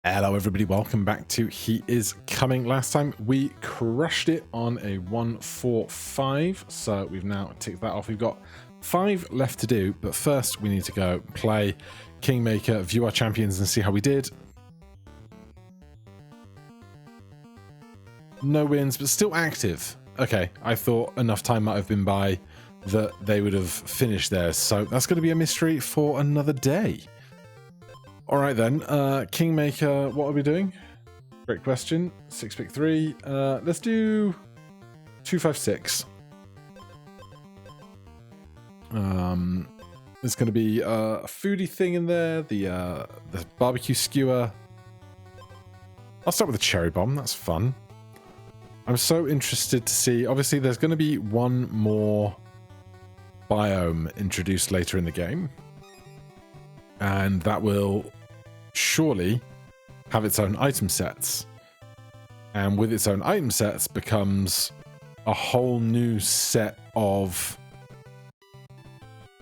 Hello everybody, welcome back to He Is Coming. Last time we crushed it on a 145, so we've now ticked that off. We've got 5 left to do, but first we need to go play Kingmaker, view our champions and see how we did. No wins, but still active. Okay, I thought enough time might have been by that they would have finished theirs, so that's going to be a mystery for another day. All right then, Kingmaker, what are we doing? Great question. 6 pick 3. Let's do 256. There's going to be a foodie thing in there. The barbecue skewer. I'll start with the cherry bomb. That's fun. I'm so interested to see. Obviously, there's going to be one more biome introduced later in the game. And that will surely have its own item sets. And with its own item sets becomes a whole new set of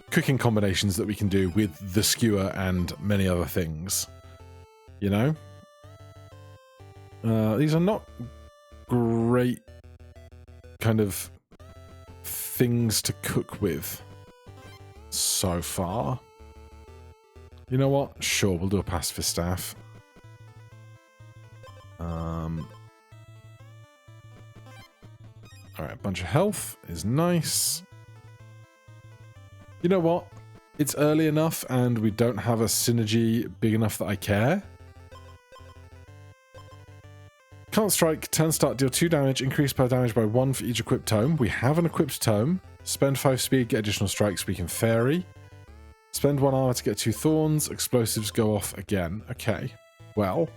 cooking combinations that we can do with the skewer and many other things. You know? These are not great kind of things to cook with so far. You know what? Sure, we'll do a pacifist staff. Alright, a bunch of health is nice. You know what? It's early enough and we don't have a synergy big enough that I care. Can't strike, turn start, deal 2 damage, increase per damage by 1 for each equipped tome. We have an equipped tome. Spend 5 speed, get additional strikes, we can fairy. Spend 1 armor to get 2 thorns. Explosives go off again. Okay. Well.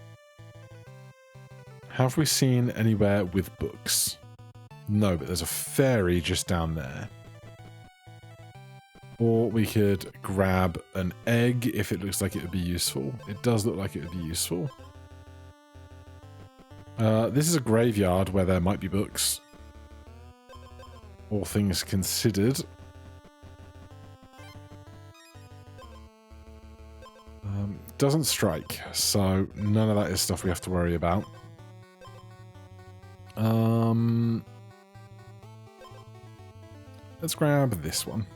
Have we seen anywhere with books? No, but there's a fairy just down there. Or we could grab an egg if it looks like it would be useful. It does look like it would be useful. This is a graveyard where there might be books. All things considered. Doesn't strike, so none of that is stuff we have to worry about. Let's grab this one.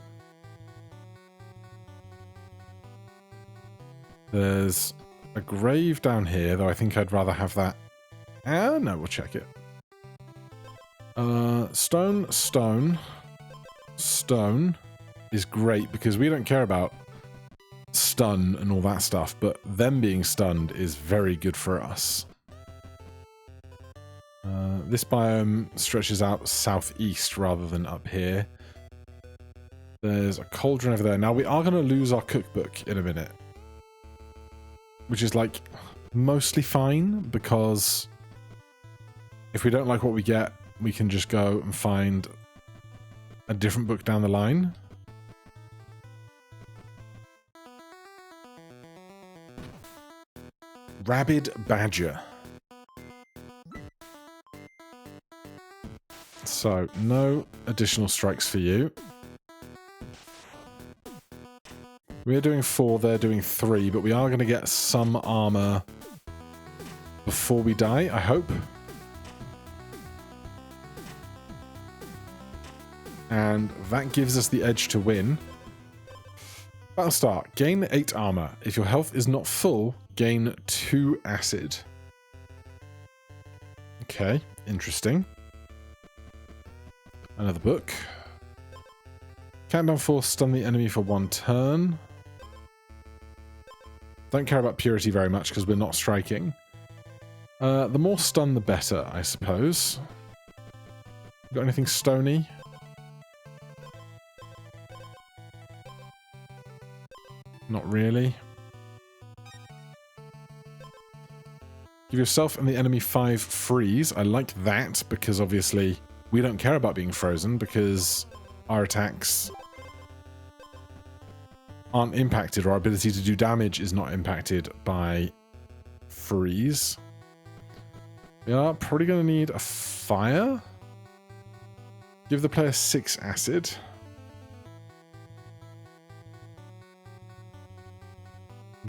There's a grave down here, though I think I'd rather have that. No, we'll check it. Stone, stone, stone is great because we don't care about stun and all that stuff, but them being stunned is very good for us. This biome stretches out southeast rather than up here. There's a cauldron over there. Now we are going to lose our cookbook in a minute, which is like mostly fine because if we don't like what we get, we can just go and find a different book down the line. Rabid badger. So, no additional strikes for you. We're doing 4, they're doing 3, but we are going to get some armor before we die, I hope. And that gives us the edge to win. Battle start. Gain 8 armor. If your health is not full, gain 2 acid. Okay, interesting. Another book. Countdown force, stun the enemy for 1 turn. Don't care about purity very much because we're not striking. The more stun, the better, I suppose. Got anything stony? Not really. Give yourself and the enemy 5 freeze. I like that because obviously we don't care about being frozen because our attacks aren't impacted, or our ability to do damage is not impacted by freeze. We are probably going to need a fire. Give the player 6 acid.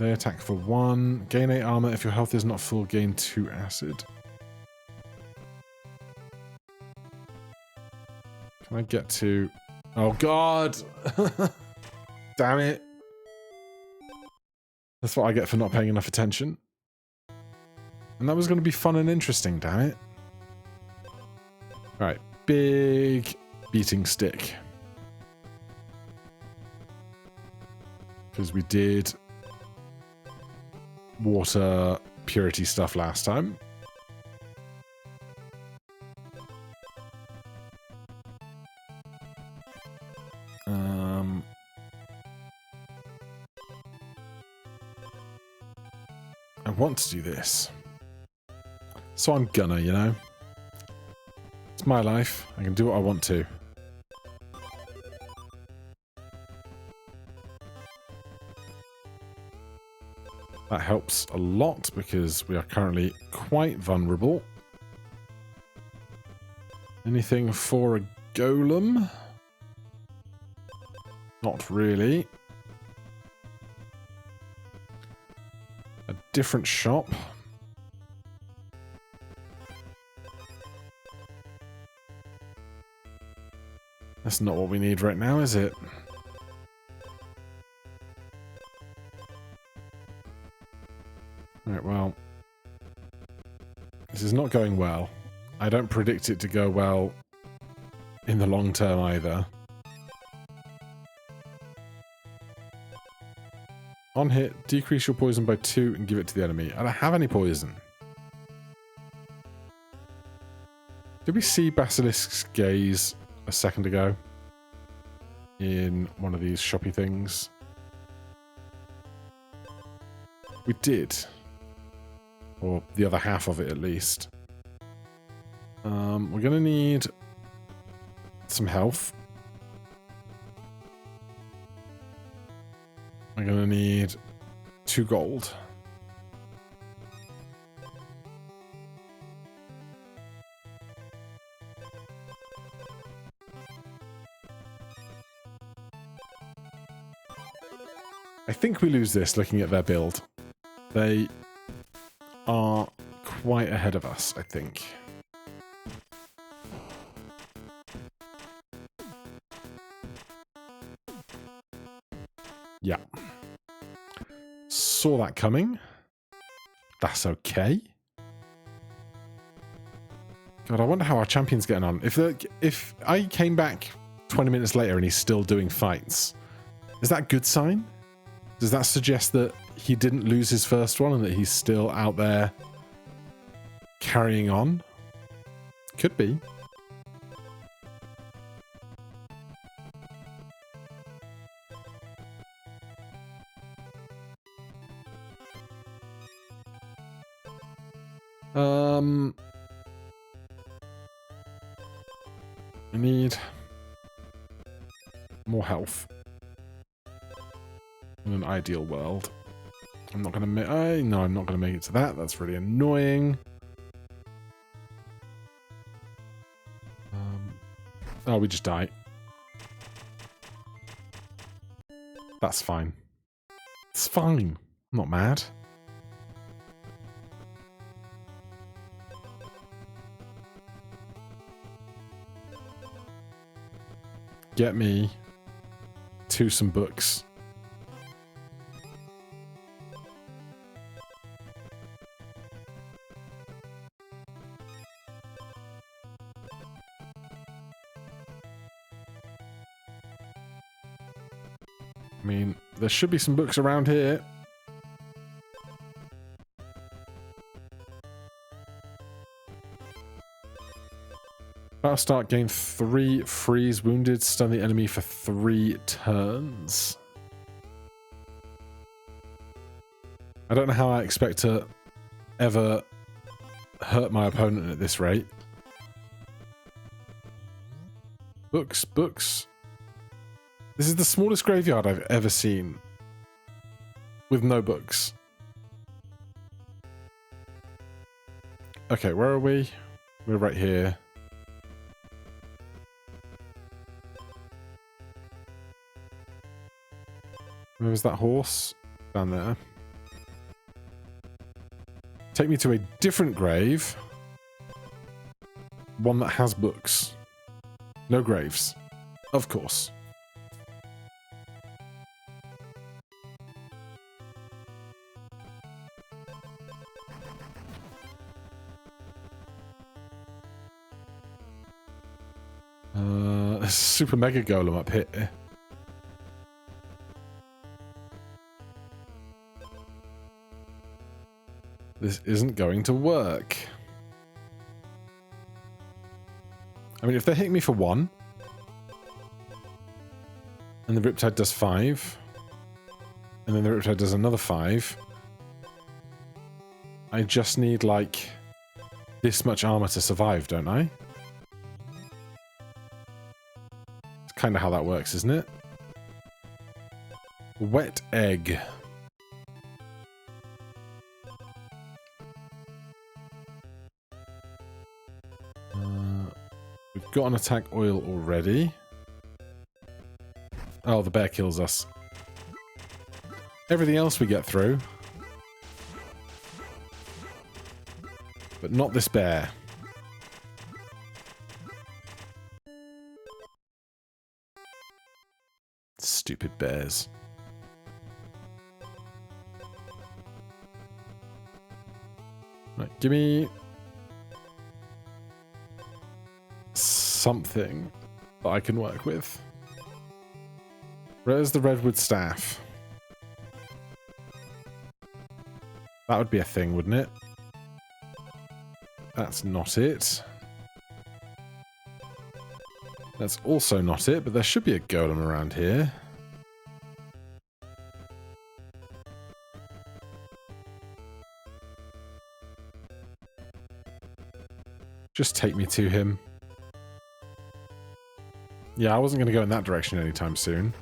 They attack for 1. Gain 8 armor. If your health is not full, gain 2 acid. Can I get to... Oh, God! Damn it. That's what I get for not paying enough attention. And that was going to be fun and interesting, damn it. Alright, big beating stick. Because we did water purity stuff last time. I want to do this. So I'm gonna, you know. It's my life. I can do what I want to. That helps a lot because we are currently quite vulnerable. Anything for a golem? Not really. A different shop. That's not what we need right now, is it? Right, well. This is not going well. I don't predict it to go well in the long term either. On hit, decrease your poison by 2 and give it to the enemy. I don't have any poison. Did we see Basilisk's gaze a second ago? In one of these shoppy things? We did. Or the other half of it at least. We're going to need some health. I'm going to need 2 gold. I think we lose this looking at their build. They are quite ahead of us, I think. Yeah. Saw that coming. That's okay. God, I wonder how our champion's getting on. If I came back 20 minutes later and he's still doing fights, is that a good sign? Does that suggest that he didn't lose his first one and that he's still out there carrying on? Could be. I need more health. In an ideal world. I'm not going to make... No, I'm not going to make it to that. That's really annoying. Oh, we just die. That's fine. It's fine. I'm not mad. Get me to some books. I mean, there should be some books around here. Battle start, gain 3 freeze wounded, stun the enemy for 3 turns. I don't know how I expect to ever hurt my opponent at this rate. Books, books. This is the smallest graveyard I've ever seen. With no books. Okay, where are we? We're right here. Where was that horse? Down there. Take me to a different grave. One that has books. No graves. Of course. Super mega golem up here. This isn't going to work. I mean, if they hit me for 1, and the Riptide does 5, and then the Riptide does another 5, I just need, like, this much armor to survive, don't I? It's kind of how that works, isn't it? Wet egg. We've got an attack oil already. Oh, the bear kills us. Everything else we get through. But not this bear. Stupid bears. Right, give me something that I can work with. Where's the redwood staff? That would be a thing, wouldn't it? That's not it. That's also not it, but there should be a golem around here. Just take me to him. Yeah, I wasn't going to go in that direction anytime soon.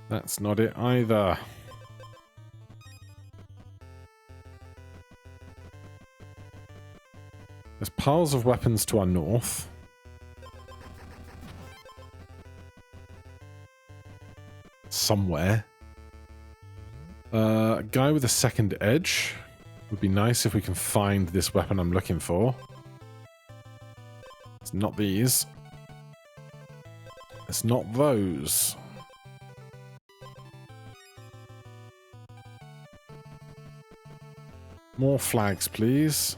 That's not it either. There's piles of weapons to our north. Somewhere. A guy with a second edge. Would be nice if we can find this weapon I'm looking for. It's not these. It's not those. More flags, please.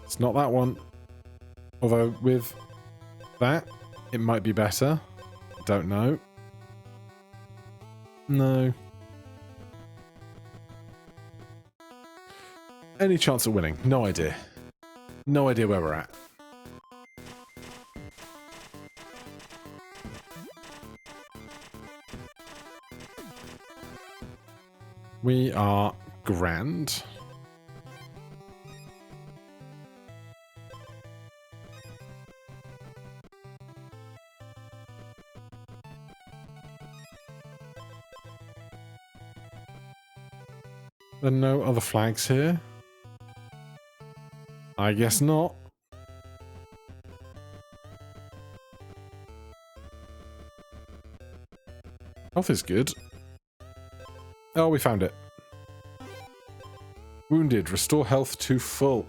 It's not that one. Although, with that, it might be better. Don't know. No. Any chance of winning? No idea. No idea where we're at. We are grand. There are no other flags here? I guess not. Health is good. Oh, we found it. Wounded. Restore health to full.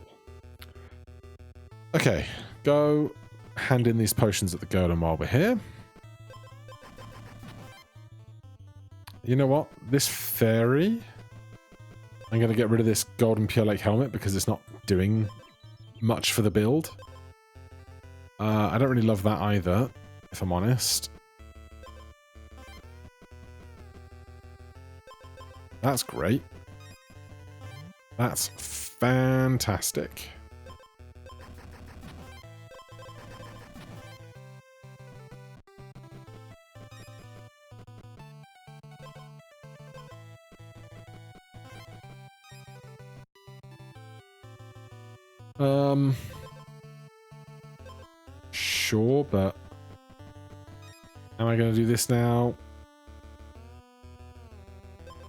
Okay. Go hand in these potions at the golem while we're here. You know what? This fairy... I'm going to get rid of this golden pure lake helmet because it's not doing much for the build. I don't really love that either, if I'm honest. That's great. That's fantastic. Sure, but Am I going to do this now?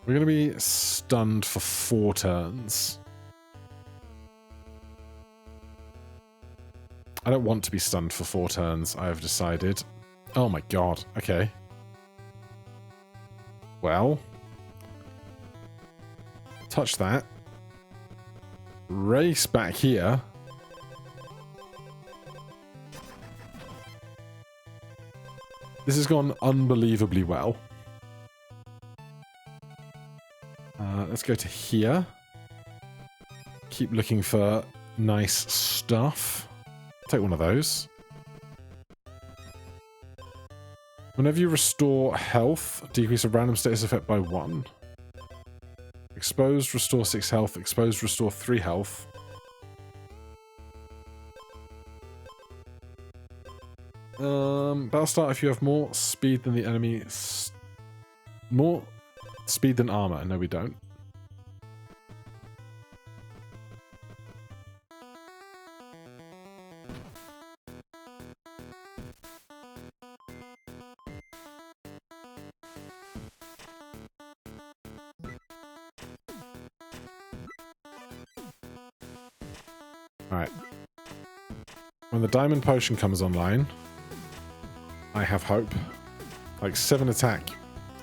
We're going to be stunned for 4 turns. I don't want to be stunned for 4 turns, I have decided. Oh my god, okay. Well. Touch that. Race back here. This has gone unbelievably well. Let's go to here. Keep looking for nice stuff. Take one of those. Whenever you restore health, decrease a random status effect by 1. Exposed, restore 6 health. Exposed, restore 3 health. Battle start if you have more speed than the enemy. More speed than armor. No, we don't. Alright. When the diamond potion comes online, I have hope. Like 7 attack.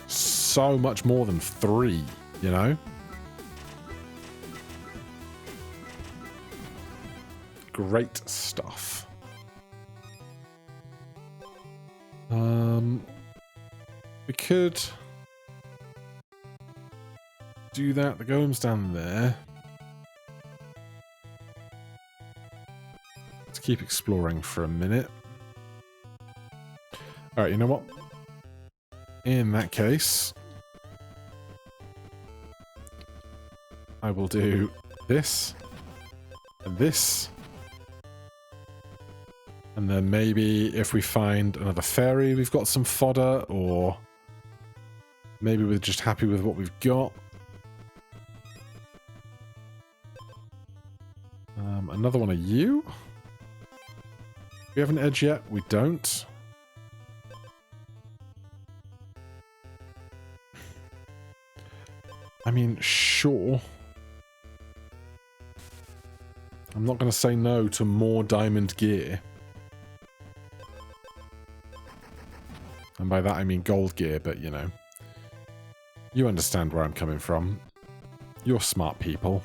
So much more than 3, you know? Great stuff. We could do that. The golem's down there. Let's keep exploring for a minute. Alright, you know what? In that case, I will do this, and this, and then maybe if we find another fairy, we've got some fodder, or maybe we're just happy with what we've got. Another one of you? We have an edge yet? We don't. I mean, sure. I'm not going to say no to more diamond gear. And by that I mean gold gear, but you know. You understand where I'm coming from. You're smart people.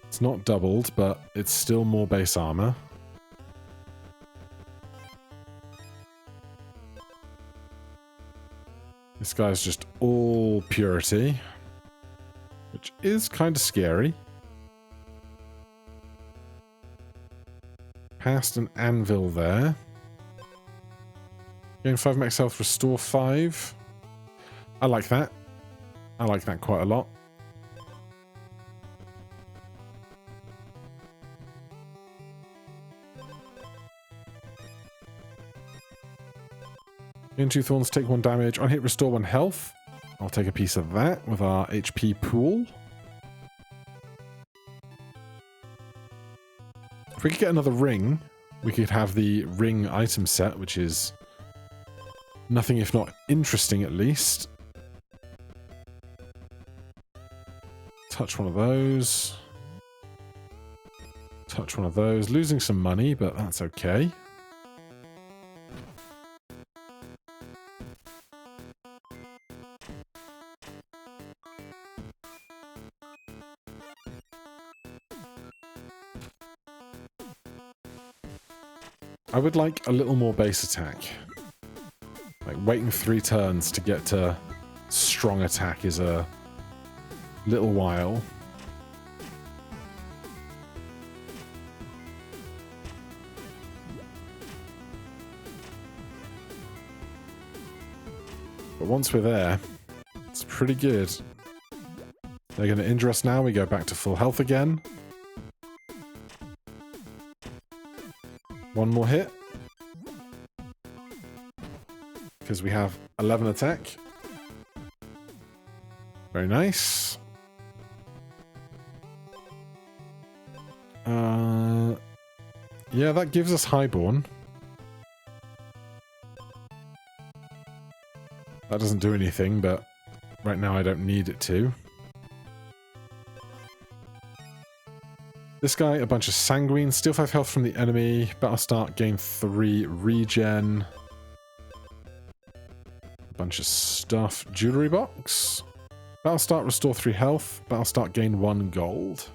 It's not doubled, but it's still more base armor. This guy's just all purity, which is kind of scary. Past an anvil there. Gain 5 max health, restore 5. I like that. I like that quite a lot. Gain 2 thorns, take 1 damage. On hit, restore 1 health. I'll take a piece of that with our HP pool. If we could get another ring, we could have the ring item set, which is nothing if not interesting at least. Touch one of those. Touch one of those. Losing some money, but that's okay. I would like a little more base attack. Like, waiting 3 turns to get to strong attack is a little while. But once we're there, it's pretty good. They're going to injure us now. We go back to full health again. 1 more hit. Because we have 11 attack. Very nice. Yeah, that gives us Highborn. That doesn't do anything, but right now I don't need it to. This guy, a bunch of Sanguine. Steal 5 health from the enemy. Battle start, gain 3 regen. A bunch of stuff. Jewelry box. Battle start, restore 3 health. Battle start, gain 1 gold.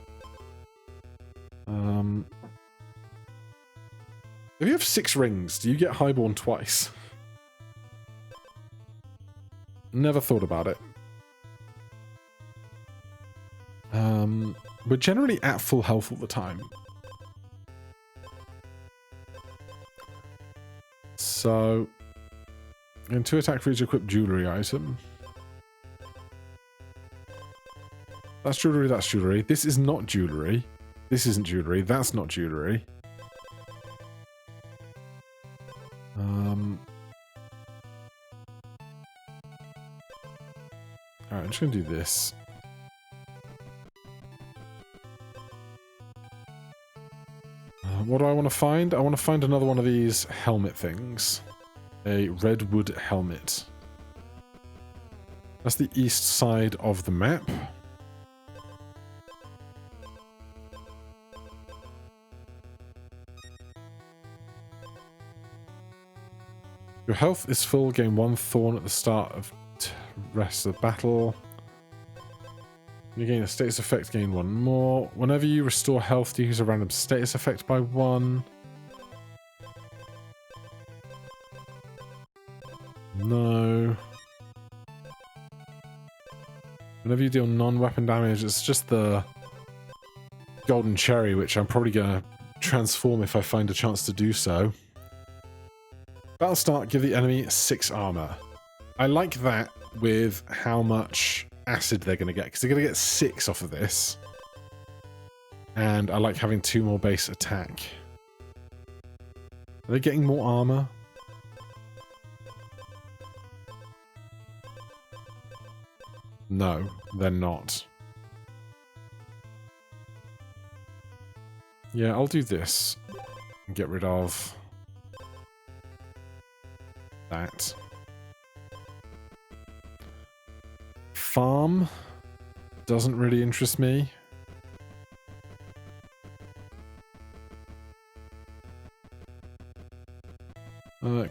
If you have 6 rings, do you get Highborn twice? Never thought about it. We're generally at full health all the time. So, and 2 attack for each equipped jewelry item. That's jewelry, that's jewelry. This is not jewelry. This isn't jewelry, that's not jewelry. Alright, I'm just going to do this. What do I want to find? I want to find another one of these helmet things. A redwood helmet. That's the east side of the map. Your health is full, gain 1 thorn at the start of rest of the battle. You gain a status effect, gain 1 more. Whenever you restore health, you use a random status effect by 1. No. Whenever you deal non-weapon damage, it's just the golden cherry, which I'm probably going to transform if I find a chance to do so. Battle start, give the enemy 6 armor. I like that with how much acid they're going to get, because they're going to get 6 off of this. And I like having 2 more base attack. Are they getting more armor? No, they're not. Yeah, I'll do this. And get rid of that. Farm doesn't really interest me.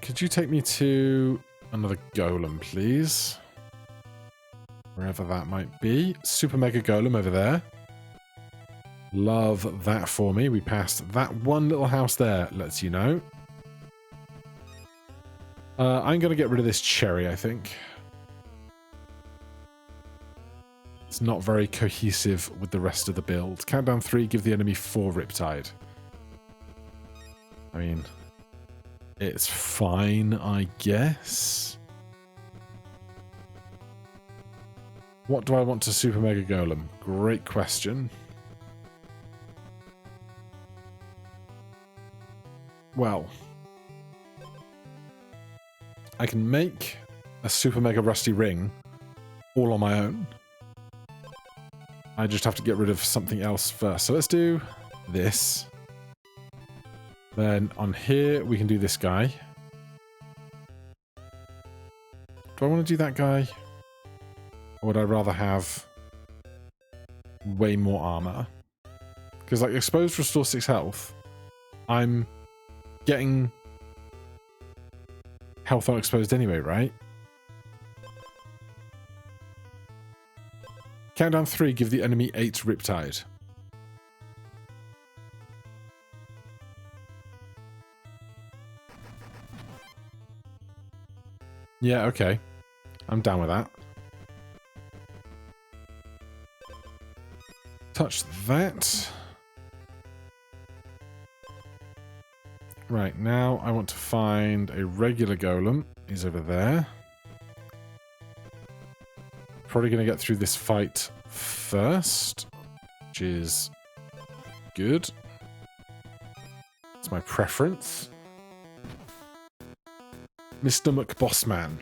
Could you take me to another golem, please? Wherever that might be. Super Mega Golem over there. Love that for me. We passed that one little house there, lets you know. I'm going to get rid of this cherry, I think. It's not very cohesive with the rest of the build. Countdown 3, give the enemy 4 Riptide. I mean, it's fine, I guess. What do I want to Super Mega Golem? Great question. Well, I can make a Super Mega Rusty Ring all on my own. I just have to get rid of something else first. So let's do this. Then on here, we can do this guy. Do I want to do that guy? Or would I rather have way more armor? Because, like, exposed restore 6 health. I'm getting health on exposed anyway, right? Countdown 3, give the enemy 8 Riptide. Yeah, okay. I'm down with that. Touch that. Right, now I want to find a regular golem. He's over there. Probably going to get through this fight first, which is good. It's my preference. Mr. McBossman.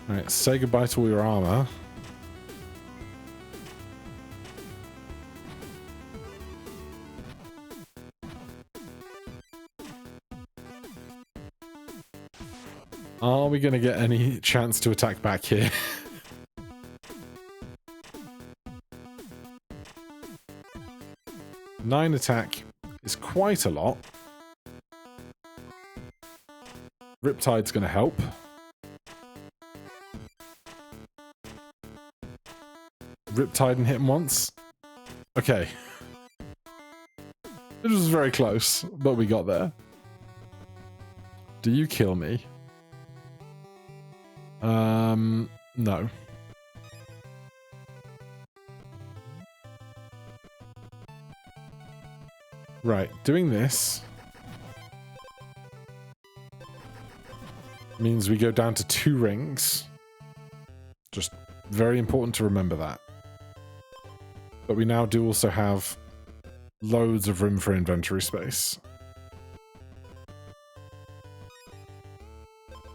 Alright, say goodbye to all your armor. Are we going to get any chance to attack back here? 9 attack is quite a lot. Riptide's going to help. Riptide and hit him once. Okay. It was very close, but we got there. Do you kill me? No. Right, doing this means we go down to 2 rings. Just very important to remember that. But we now do also have loads of room for inventory space.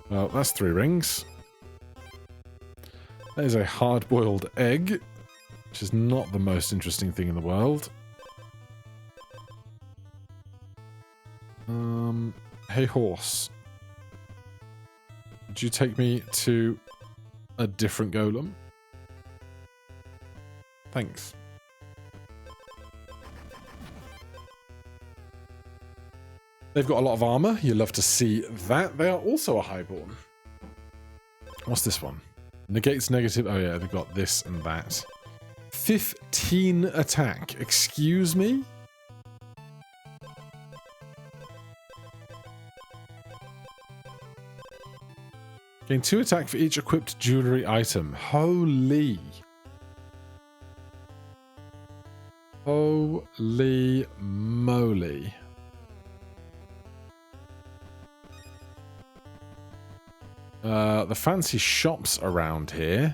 Well, that's 3 rings. That is a hard-boiled egg, which is not the most interesting thing in the world. Hey, horse. Would you take me to a different golem? Thanks. They've got a lot of armor. You love to see that. They are also a highborn. What's this one? Negates negative. Oh yeah, they've got this and that. 15 attack. Excuse me? Gain 2 attack for each equipped jewelry item. Holy. Holy moly. The fancy shops around here.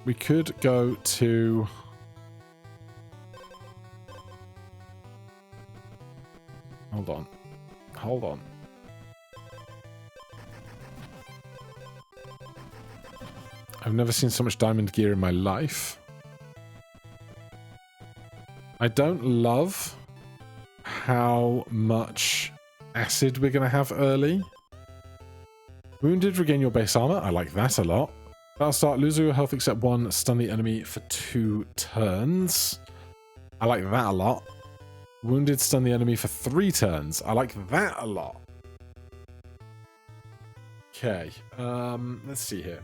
We could go to... Hold on. Hold on. I've never seen so much diamond gear in my life. I don't love how much acid we're going to have early. Wounded, regain your base armor. I like that a lot. Battle start, lose all your health except 1, stun the enemy for 2 turns. I like that a lot. Wounded, stun the enemy for 3 turns. I like that a lot. Okay, let's see here.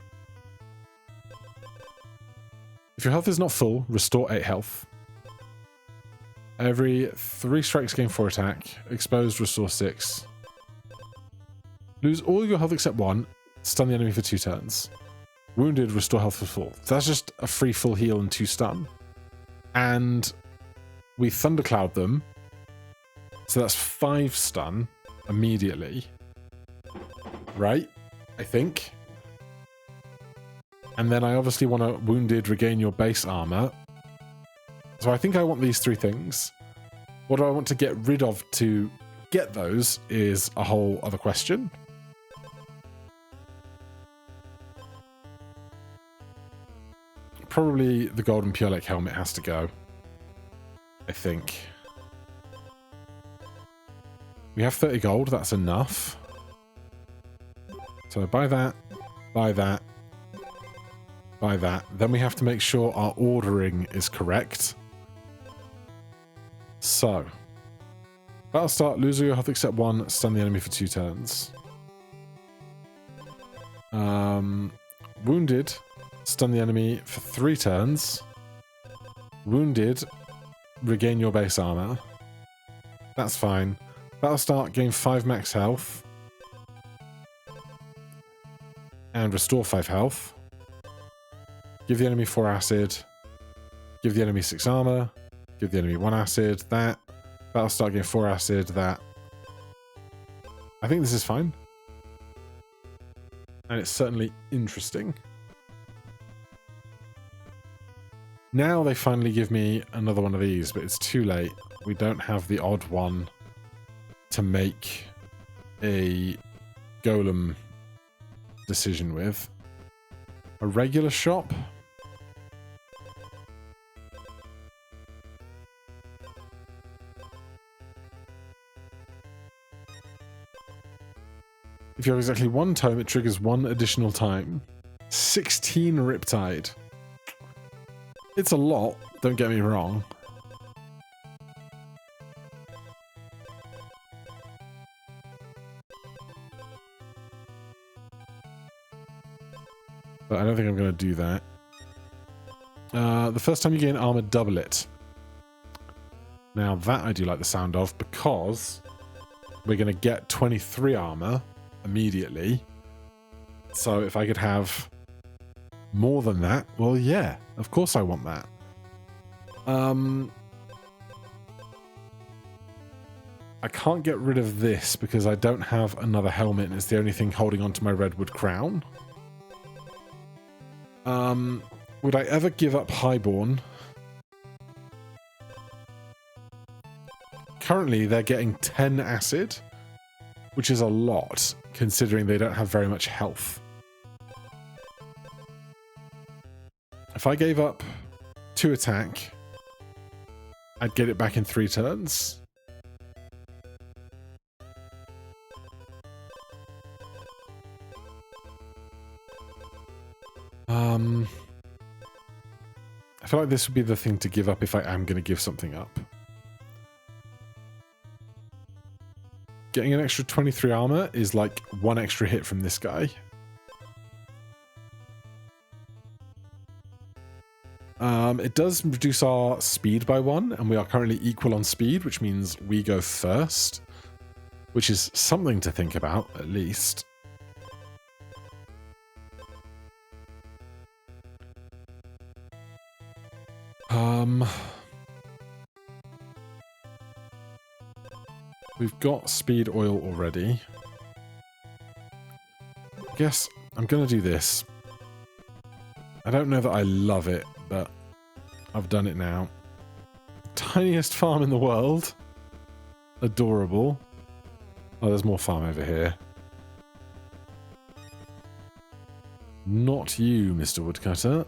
If your health is not full, restore 8 health. Every 3 strikes gain 4 attack. Exposed, restore 6. Lose all your health except 1. Stun the enemy for 2 turns. Wounded, restore health for 4. That's just a free full heal and 2 stun. And we thundercloud them. So that's 5 stun immediately. Right? I think. And then I obviously want to wounded, regain your base armor. So I think I want these 3 things. What do I want to get rid of to get those is a whole other question. Probably the golden pure lake helmet has to go. I think. We have 30 gold, that's enough. So buy that, buy that, buy that. Then we have to make sure our ordering is correct. So, battle start, lose all your health except 1, stun the enemy for 2 turns. Wounded, stun the enemy for 3 turns. Wounded, regain your base armor. That's fine. Battle start, gain 5 max health. And restore 5 health. Give the enemy 4 acid. Give the enemy 6 armor. Give the enemy 1 acid. That. Battle start, gain 4 acid. That. I think this is fine. And it's certainly interesting. Now they finally give me another one of these, but it's too late. we don't have the odd one to make a golem decision with. A regular shop? If you have exactly one tome, it triggers one additional time. 16 Riptide. It's a lot, don't get me wrong. But I don't think I'm going to do that. The first time you gain armor, double it. Now that I do like the sound of, because we're going to get 23 armor immediately. So if I could have more than that, well, yeah, of course I want that. I can't get rid of this because I don't have another helmet and it's the only thing holding onto my redwood crown. Would I ever give up Highborn? Currently, they're getting 10 acid, which is a lot, considering they don't have very much health. If I gave up 2 attack, I'd get it back in 3 turns. I feel like this would be the thing to give up if I am going to give something up. Getting an extra 23 armor is like 1 extra hit from this guy. It does reduce our speed by 1, and we are currently equal on speed, which means we go first, which is something to think about, at least. We've got speed oil already. I guess I'm going to do this. I don't know that I love it, but I've done it now. Tiniest farm in the world. Adorable. Oh, there's more farm over here. Not you, Mr. Woodcutter.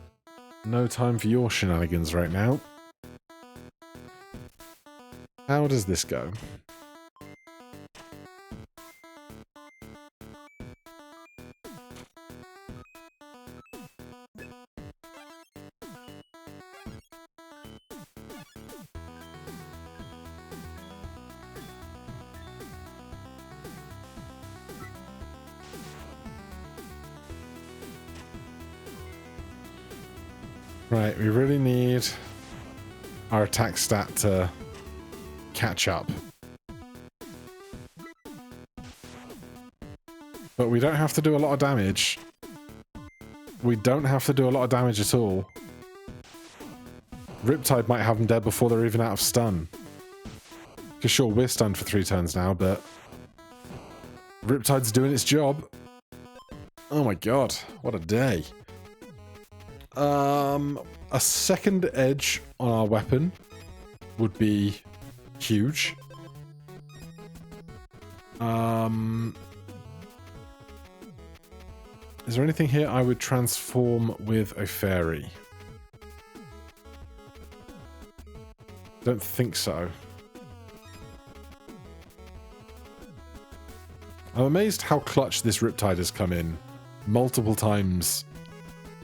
No time for your shenanigans right now. How does this go? Right, we really need our attack stat to catch up. But we don't have to do a lot of damage. We don't have to do a lot of damage at all. Riptide might have them dead before they're even out of stun. Because sure, we're stunned for 3 turns now, but Riptide's doing its job. Oh my god, what a day. A second edge on our weapon would be huge. Is there anything here I would transform with a fairy? Don't think so. I'm amazed how clutch this Riptide has come in multiple times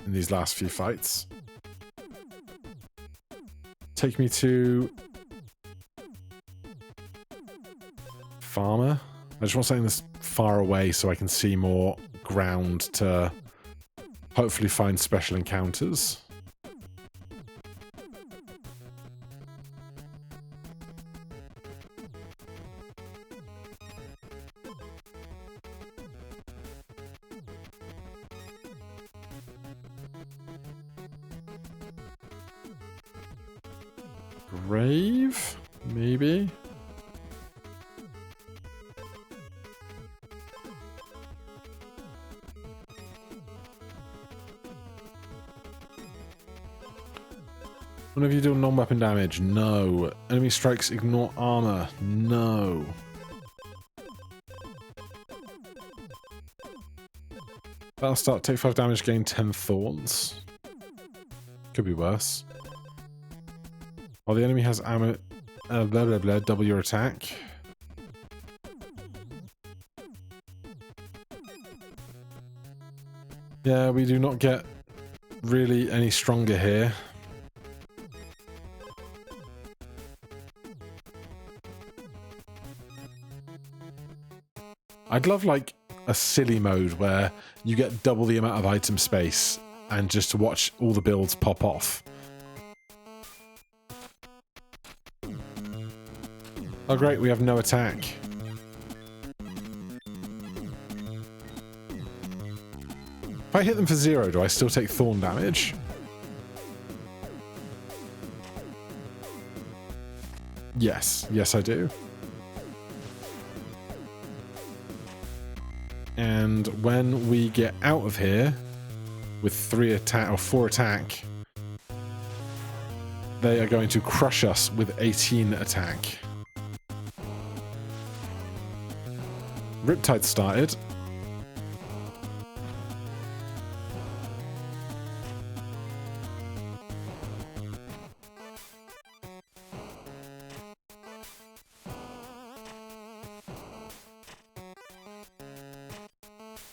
in these last few fights. Take me to Farmer. I just want something that's far away so I can see more ground to hopefully find special encounters. Grave? Maybe? Whenever you do non-weapon damage, no. Enemy strikes ignore armor, no. Battle start, take 5 damage, gain 10 thorns. Could be worse. While the enemy has ammo, blah blah blah, double your attack. Yeah, we do not get really any stronger here. I'd love like a silly mode where you get double the amount of item space and just to watch all the builds pop off. Oh great, we have no attack. If I hit them for 0, do I still take thorn damage? Yes, yes I do. And when we get out of here with 3 attack or 4 attack, they are going to crush us with 18 attack. Riptide started.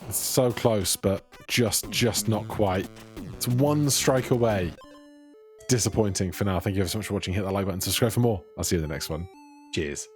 It's so close, but just not quite. It's 1 strike away. Disappointing for now. Thank you ever so much for watching. Hit that like button, subscribe for more. I'll see you in the next one. Cheers.